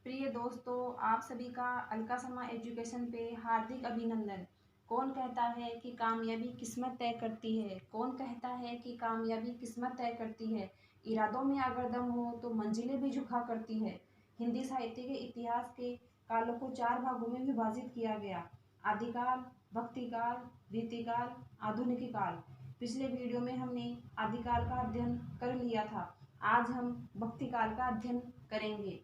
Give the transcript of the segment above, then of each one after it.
प्रिय दोस्तों, आप सभी का अलका शर्मा एजुकेशन पे हार्दिक अभिनंदन। कौन कहता है कि कामयाबी किस्मत तय करती है? कौन कहता है कि कामयाबी किस्मत तय करती है? इरादों में अगर दम हो तो मंजिलें भी झुका करती है। हिंदी साहित्य के इतिहास के कालों को 4 भागों में विभाजित किया गया: आदिकाल, भक्तिकाल, रीतिकाल, आधुनिक काल। पिछले वीडियो में हमने आदिकाल का अध्ययन कर लिया था। आज हम भक्तिकाल का अध्ययन करेंगे।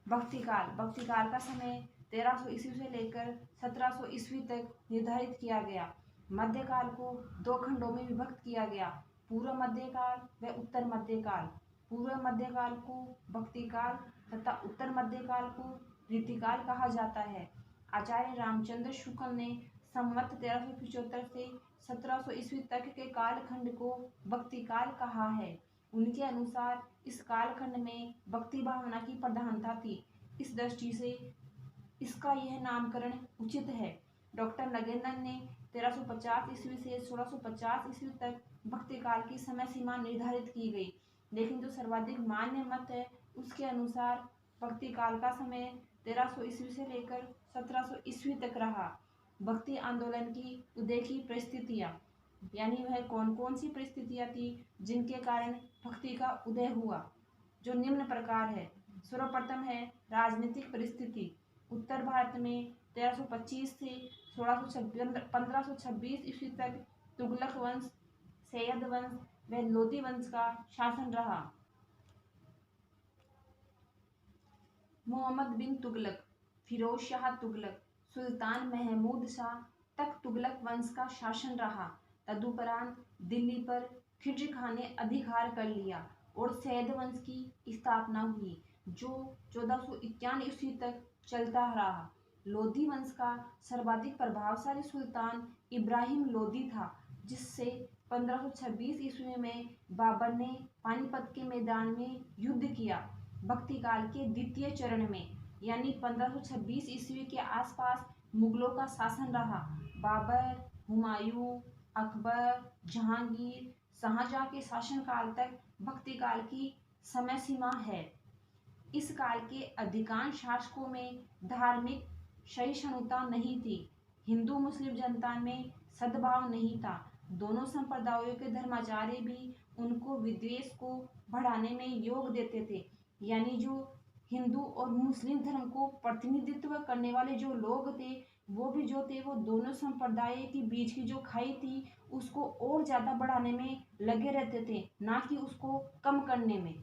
भक्तिकाल का समय 1300 ईस्वी से लेकर 1700 ईस्वी तक निर्धारित किया गया। मध्यकाल को 2 खंडों में विभक्त किया गया: पूर्व मध्यकाल व उत्तर मध्यकाल। पूर्व मध्यकाल को भक्तिकाल तथा उत्तर मध्यकाल को रीतिकाल कहा जाता है। आचार्य रामचंद्र शुक्ल ने संवत 1375 से 1700 ईस्वी तक के कालखंड को भक्तिकाल कहा है। उनके अनुसार इस कालखंड में भक्ति भावना की प्रधानता थी। इस दृष्टि से इसका यह नामकरण उचित है। डॉक्टर नगेंद्रन ने 1350 ईस्वी से 1650 ईस्वी तक भक्तिकाल की समय सीमा निर्धारित की गई, लेकिन जो सर्वाधिक मान्य मत है उसके अनुसार भक्तिकाल का समय 1300 ईस्वी से लेकर 1700 ईस्वी तक रहा। भक्ति आंदोलन की उदय की परिस्थितियाँ, यानी वह कौन कौन सी परिस्थितियाँ थी जिनके कारण भक्ति का उदय हुआ, जो निम्न प्रकार है। सर्वप्रथम है राजनीतिक परिस्थिति। उत्तर भारत में 1325 से 1526 ईस्वी तक तुगलक वंश, सैयद वंश व लोदी वंश का शासन रहा। मोहम्मद बिन तुगलक, फिरोज शाह तुगलक, सुल्तान महमूद शाह तक तुगलक वंश का शासन रहा। तदुपरांत दिल्ली पर खिलजी खान ने अधिकार कर लिया और सैयद वंश की स्थापना हुई, जो 1451 ईस्वी तक चलता रहा। लोधी वंश का सर्वाधिक प्रभावशाली सुल्तान इब्राहिम लोदी था, जिससे 1526 ईस्वी में बाबर ने पानीपत के मैदान में युद्ध किया। भक्तिकाल के द्वितीय चरण में, यानी 1526 ईस्वी के आसपास मुगलों का शासन रहा। बाबर, हुमायूं, अकबर, जहांगीर, शाहजहां के शासनकाल तक भक्तिकाल की समय सीमा है। इस काल के अधिकांश शासकों में धार्मिक सहिष्णुता नहीं थी। हिंदू मुस्लिम जनता में सद्भाव नहीं था। दोनों संप्रदायों के धर्माचार्य भी उनको विद्वेष को बढ़ाने में योग देते थे। यानी जो हिंदू और मुस्लिम धर्म को प्रतिनिधित्व करने वाले जो लोग थे, वो भी जो थे वो दोनों संप्रदाय के बीच की जो खाई थी उसको और ज़्यादा बढ़ाने में लगे रहते थे, ना कि उसको कम करने में।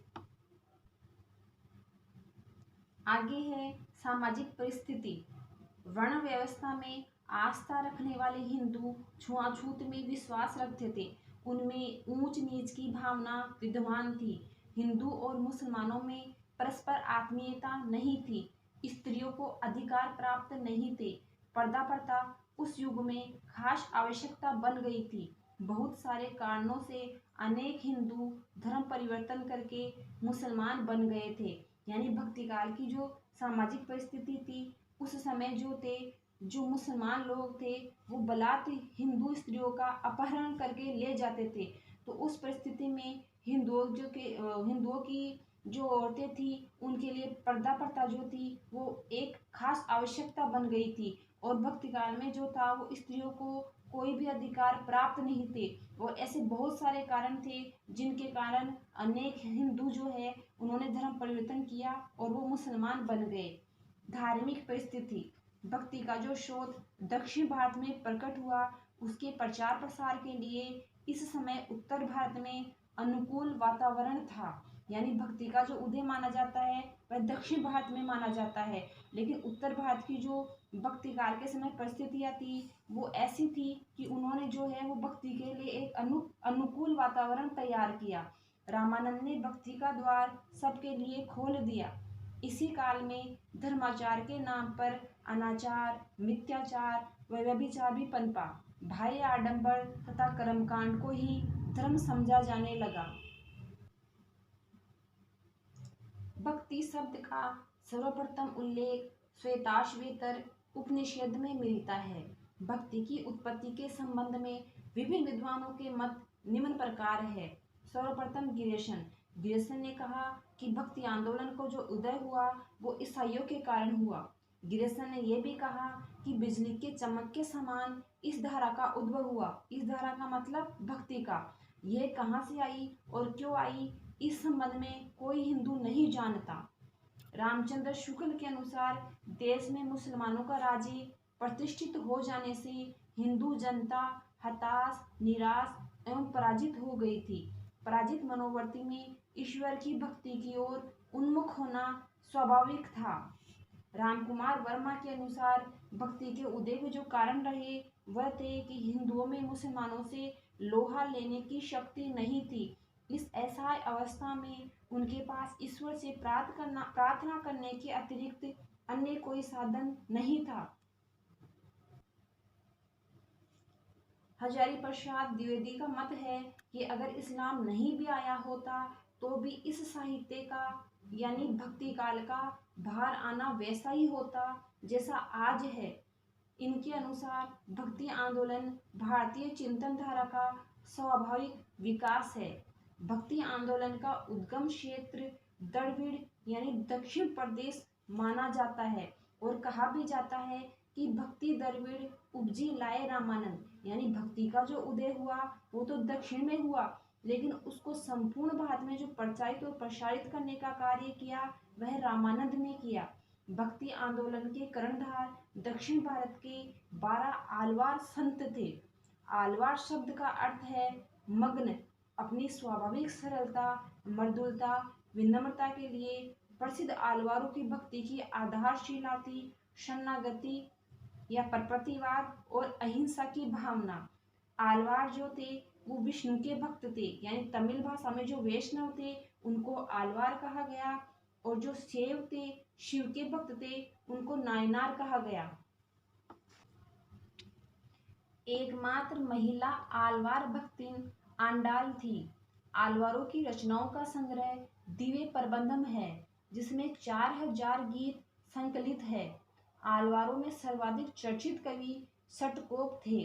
आगे है सामाजिक परिस्थिति। वर्ण व्यवस्था में आस्था रखने वाले हिंदू छुआछूत में विश्वास रखते थे। उनमें ऊंच नीच की भावना विद्यमान थी। हिंदू और मुसलमानों में परस्पर आत्मीयता नहीं थी। स्त्रियों को अधिकार प्राप्त नहीं थे। पर्दा प्रथा उस युग में खास आवश्यकता बन गई थी। बहुत सारे कारणों से अनेक हिंदू धर्म परिवर्तन करके मुसलमान बन गए थे। यानी भक्तिकाल की जो सामाजिक परिस्थिति थी, उस समय जो मुसलमान लोग थे वो बलात् हिंदू स्त्रियों का अपहरण करके ले जाते थे। तो उस परिस्थिति में हिंदुओं की जो औरतें थी उनके लिए पर्दा प्रथा जो थी वो एक खास आवश्यकता बन गई थी। और भक्तिकाल में जो था वो स्त्रियों को कोई भी अधिकार प्राप्त नहीं थे। और ऐसे बहुत सारे कारण थे जिनके कारण अनेक हिंदू जो है उन्होंने धर्म परिवर्तन किया और वो मुसलमान बन गए। धार्मिक परिस्थिति। भक्ति का जो शोध दक्षिण भारत में प्रकट हुआ, उसके प्रचार प्रसार के लिए इस समय उत्तर भारत में अनुकूल वातावरण था। यानी भक्ति का जो उदय माना जाता है वह दक्षिण भारत में माना जाता है, लेकिन उत्तर भारत की जो भक्ति काल के समय परिस्थितियाँ थी वो ऐसी थी कि उन्होंने जो है वो भक्ति के लिए एक अनुकूल वातावरण तैयार किया। रामानंद ने भक्ति का द्वार सबके लिए खोल दिया। इसी काल में धर्माचार के नाम पर अनाचार, मिथ्याचार व व्यभिचार भी पनपा। बाह्य आडंबर तथा कर्मकांड को ही धर्म समझा जाने लगा। भक्ति शब्द का सर्वप्रथम उल्लेख श्वेताश्वेतर उपनिषद में मिलता है। भक्ति की उत्पत्ति के संबंध में विभिन्न विद्वानों के मत निम्न प्रकार है। सर्वप्रथम गिरीशन। गिरसन ने कहा कि भक्ति आंदोलन को जो उदय हुआ वो ईसाइयों के कारण हुआ। गिरसन ने यह भी कहा कि बिजली के चमक के समान इस धारा का उद्भव हुआ। इस धारा का मतलब भक्ति का। यह कहाँ से आई और क्यों आई, इस संबंध में कोई हिंदू नहीं जानता। रामचंद्र शुक्ल के अनुसार देश में मुसलमानों का राज्य प्रतिष्ठित हो जाने से हिंदू जनता हताश, निराश एवं पराजित हो गई थी। पराजित मनोवृत्ति में ईश्वर की भक्ति की ओर उन्मुख होना स्वाभाविक था। रामकुमार वर्मा के अनुसार भक्ति के उदय के जो कारण रहे वह थे कि हिंदुओं में मुसलमानों से लोहा लेने की शक्ति नहीं थी। इस असहाय अवस्था में उनके पास ईश्वर से प्रार्थना करने के अतिरिक्त अन्य कोई साधन नहीं था। हजारी प्रसाद द्विवेदी का मत है कि अगर इस्लाम नहीं भी आया होता तो भी इस साहित्य का यानी भक्ति काल का बाहर आना वैसा ही होता जैसा आज है। इनके अनुसार भक्ति आंदोलन भारतीय चिंतन धारा का स्वाभाविक विकास है। भक्ति आंदोलन का उद्गम क्षेत्र द्रविड़ यानी दक्षिण प्रदेश माना जाता है और कहा भी जाता है कि भक्ति द्रविड़ उपजी लाए रामानंद, यानी भक्ति का जो उदय हुआ वो तो दक्षिण में हुआ लेकिन उसको संपूर्ण भारत में जो प्रचारित और प्रसारित करने का कार्य किया वह रामानंद ने किया। भक्ति आंदोलन के कर्णधार दक्षिण भारत के 12 आलवार संत थे। आलवार शब्द का अर्थ है मग्न। अपनी स्वाभाविक सरलता, मृदुलता, विनम्रता के लिए प्रसिद्ध आलवारों की भक्ति की आधारशिला थी शरणागति या परपतिवाद और अहिंसा की भावना। आलवार जो थे वो विष्णु के भक्त थे, यानी तमिल भाषा में जो वैष्णव थे उनको आलवार कहा गया और जो शैव थे, शिव के भक्त थे, उनको नायनार कहा गया। एकमात्र महिला आलवार भक्तिन आंडाल थी। आलवारों की रचनाओं का संग्रह दिव्य प्रबंधम है जिसमें 4000 गीत संकलित है। आलवारों में सर्वाधिक चर्चित कवि षटकोप थे।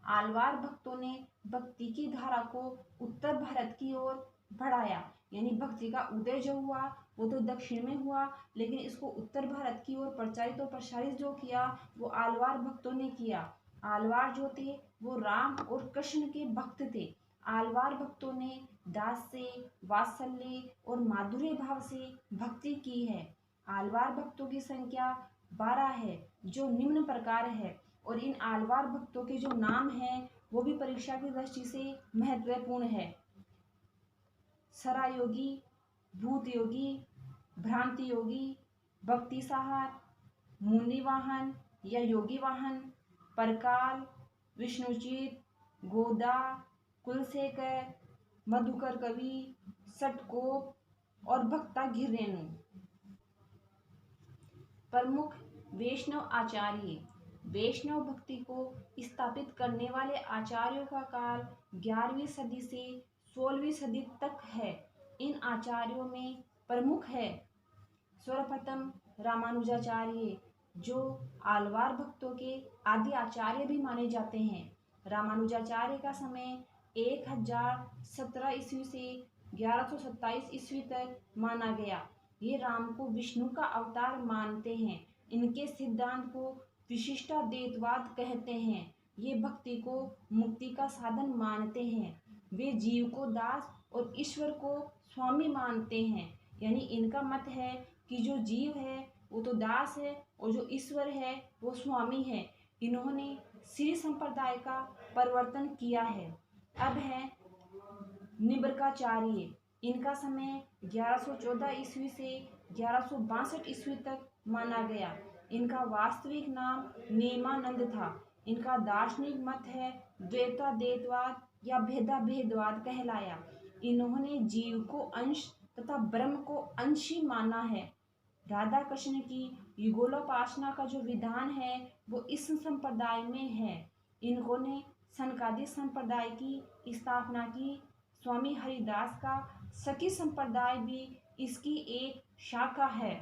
आलवार भक्तों ने भक्ति की धारा को उत्तर भारत की ओर बढ़ाया, यानी भक्ति का उदय जो हुआ वो तो दक्षिण में हुआ लेकिन इसको उत्तर भारत की ओर प्रचारित और प्रसारित जो किया वो आलवार भक्तों ने किया। आलवार जो थे वो राम और कृष्ण के भक्त थे। आलवार भक्तों ने दास से, वात्सल्य और माधुर्य भाव से भक्ति की है। आलवार भक्तों की संख्या 12 है जो निम्न प्रकार है और इन आलवार भक्तों के जो नाम हैं वो भी परीक्षा की दृष्टि से महत्वपूर्ण है। सरायोगी, भूत योगी, भ्रांति योगी, भक्ति सहार, मुनि वाहन या योगी वाहन, परकाल, विष्णुचित, गोदा, कुलशेखर, मधुकर कवि, षटकोप और भक्ता घिरेणु। प्रमुख वैष्णव आचार्य। वैष्णव भक्ति को स्थापित करने वाले आचार्यों का काल 11वीं सदी से 16वीं सदी तक है। इन आचार्यों में प्रमुख है सर्वप्रथम रामानुजाचार्य जो आलवार भक्तों के आदि आचार्य भी माने जाते हैं। रामानुजाचार्य का समय 1017 ईस्वी से 1127 ईस्वी तक माना गया। ये राम को विष्णु का अवतार मानते हैं। इनके सिद्धांत को विशिष्टाद्वैतवाद कहते हैं। ये भक्ति को मुक्ति का साधन मानते हैं। वे जीव को दास और ईश्वर को स्वामी मानते हैं, यानी इनका मत है कि जो जीव है वो तो दास है और जो ईश्वर है वो स्वामी है। इन्होंने श्री संप्रदाय का परिवर्तन किया है। अब है निम्बर्काचार्य। इनका समय 1114 ईस्वी से 1162 ईस्वी तक माना गया। इनका वास्तविक नाम नेमानंद था। इनका दार्शनिक मत है द्वैताद्वैतवाद या भेदाभेदवाद कहलाया। इन्होंने जीव को अंश तथा ब्रह्म को अंशी माना है। राधा कृष्ण की युगलोपासना का जो विधान है वो इस संप्रदाय में है। इन्होंने सनकादिक संप्रदाय की स्थापना की। स्वामी हरिदास का सखी संप्रदाय भी इसकी एक शाखा है।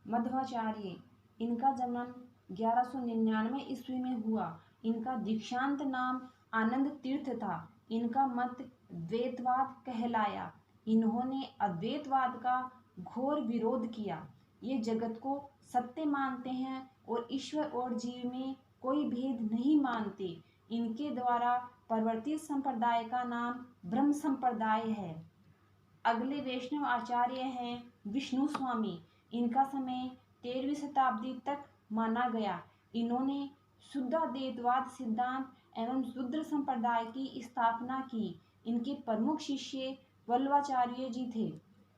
मध्वाचार्य। इनका जन्म 1199 ईस्वी में हुआ। इनका दीक्षांत नाम आनंद तीर्थ था। इनका मत द्वैतवाद कहलाया। इन्होंने अद्वैतवाद का घोर विरोध किया। ये जगत को सत्य मानते हैं और ईश्वर और जीव में कोई भेद नहीं मानते। इनके द्वारा प्रवर्तित संप्रदाय का नाम ब्रह्म संप्रदाय है। अगले वैष्णव आचार्य हैं विष्णु स्वामी। इनका समय 13वीं शताब्दी तक माना गया। इन्होंने शुद्धाद्वैतवाद सिद्धांत एवं शूद्र संप्रदाय की स्थापना की। इनके प्रमुख शिष्य वल्लभाचार्य जी थे।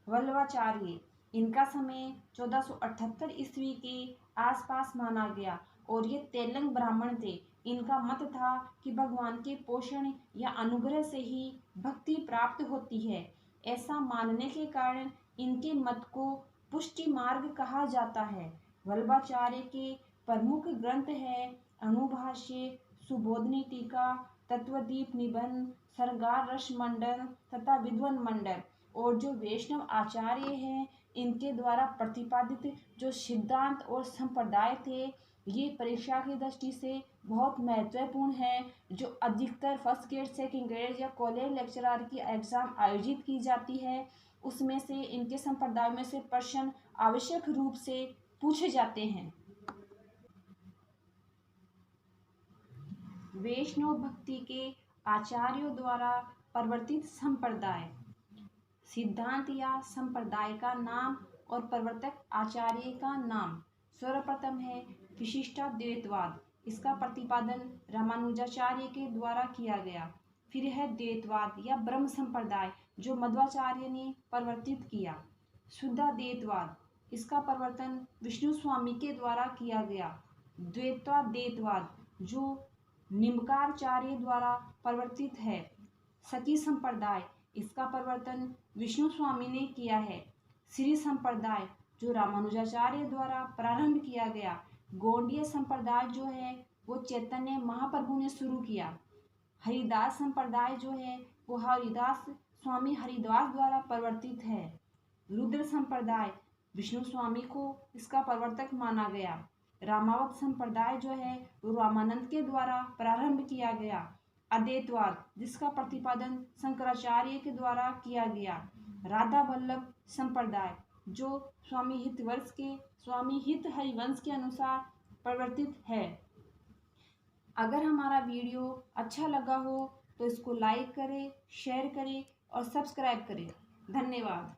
वल्लभाचार्य, इनका समय 1478 ईस्वी के आसपास माना गया और ये तेलंग ब्राह्मण थे। इनका मत था कि भगवान के पोषण या अनुग्रह से ही भक्ति प्राप्त होती है। ऐसा मानने के कारण इनके मत को पुष्टि मार्ग कहा जाता है। वल्लभाचार्य के प्रमुख ग्रंथ है अणुभाष्य, सुबोधनी टीका, तत्वदीप निबंध, सरगार रस मंडल तथा विद्वन मंडल। और जो वैष्णव आचार्य हैं, इनके द्वारा प्रतिपादित जो सिद्धांत और संप्रदाय थे, ये परीक्षा की दृष्टि से बहुत महत्वपूर्ण है। जो अधिकतर फर्स्ट ग्रेड, सेकंड ग्रेड या कॉलेज लेक्चरर की एग्जाम आयोजित की जाती है, उसमें से इनके संप्रदाय में से प्रश्न आवश्यक रूप से पूछे जाते हैं। वैष्णव भक्ति के आचार्यों द्वारा प्रवर्तित संप्रदाय। सिद्धांत या संप्रदाय का नाम और प्रवर्तक आचार्य का नाम। सर्वप्रथम है विशिष्टाद्वैतवाद। इसका प्रतिपादन रामानुजाचार्य के द्वारा किया गया। फिर है द्वैतवाद या ब्रह्म संप्रदाय, जो मध्वाचार्य ने प्रवर्तित किया। शुद्धाद्वैतवाद, इसका प्रवर्तन विष्णु स्वामी के द्वारा किया गया। द्वैताद्वैतवाद, जो निम्बार्काचार्य द्वारा प्रवर्तित है। सखी संप्रदाय, इसका प्रवर्तन विष्णु स्वामी ने किया है। श्री संप्रदाय, जो रामानुजाचार्य द्वारा प्रारंभ किया गया। गौड़ीय संप्रदाय जो है वो चैतन्य महाप्रभु ने शुरू किया। हरिदास संप्रदाय जो है वो हरिदास स्वामी हरिदास द्वारा प्रवर्तित है। रुद्र संप्रदाय, विष्णु स्वामी को इसका प्रवर्तक माना गया। रामावत संप्रदाय जो है वो रामानंद के द्वारा प्रारंभ किया गया। अद्वैतवाद, जिसका प्रतिपादन शंकराचार्य के द्वारा किया गया। राधा वल्लभ संप्रदाय, जो स्वामी हित हरिवंश के अनुसार प्रवर्तित है। अगर हमारा वीडियो अच्छा लगा हो तो इसको लाइक करें, शेयर करें और सब्सक्राइब करें। धन्यवाद।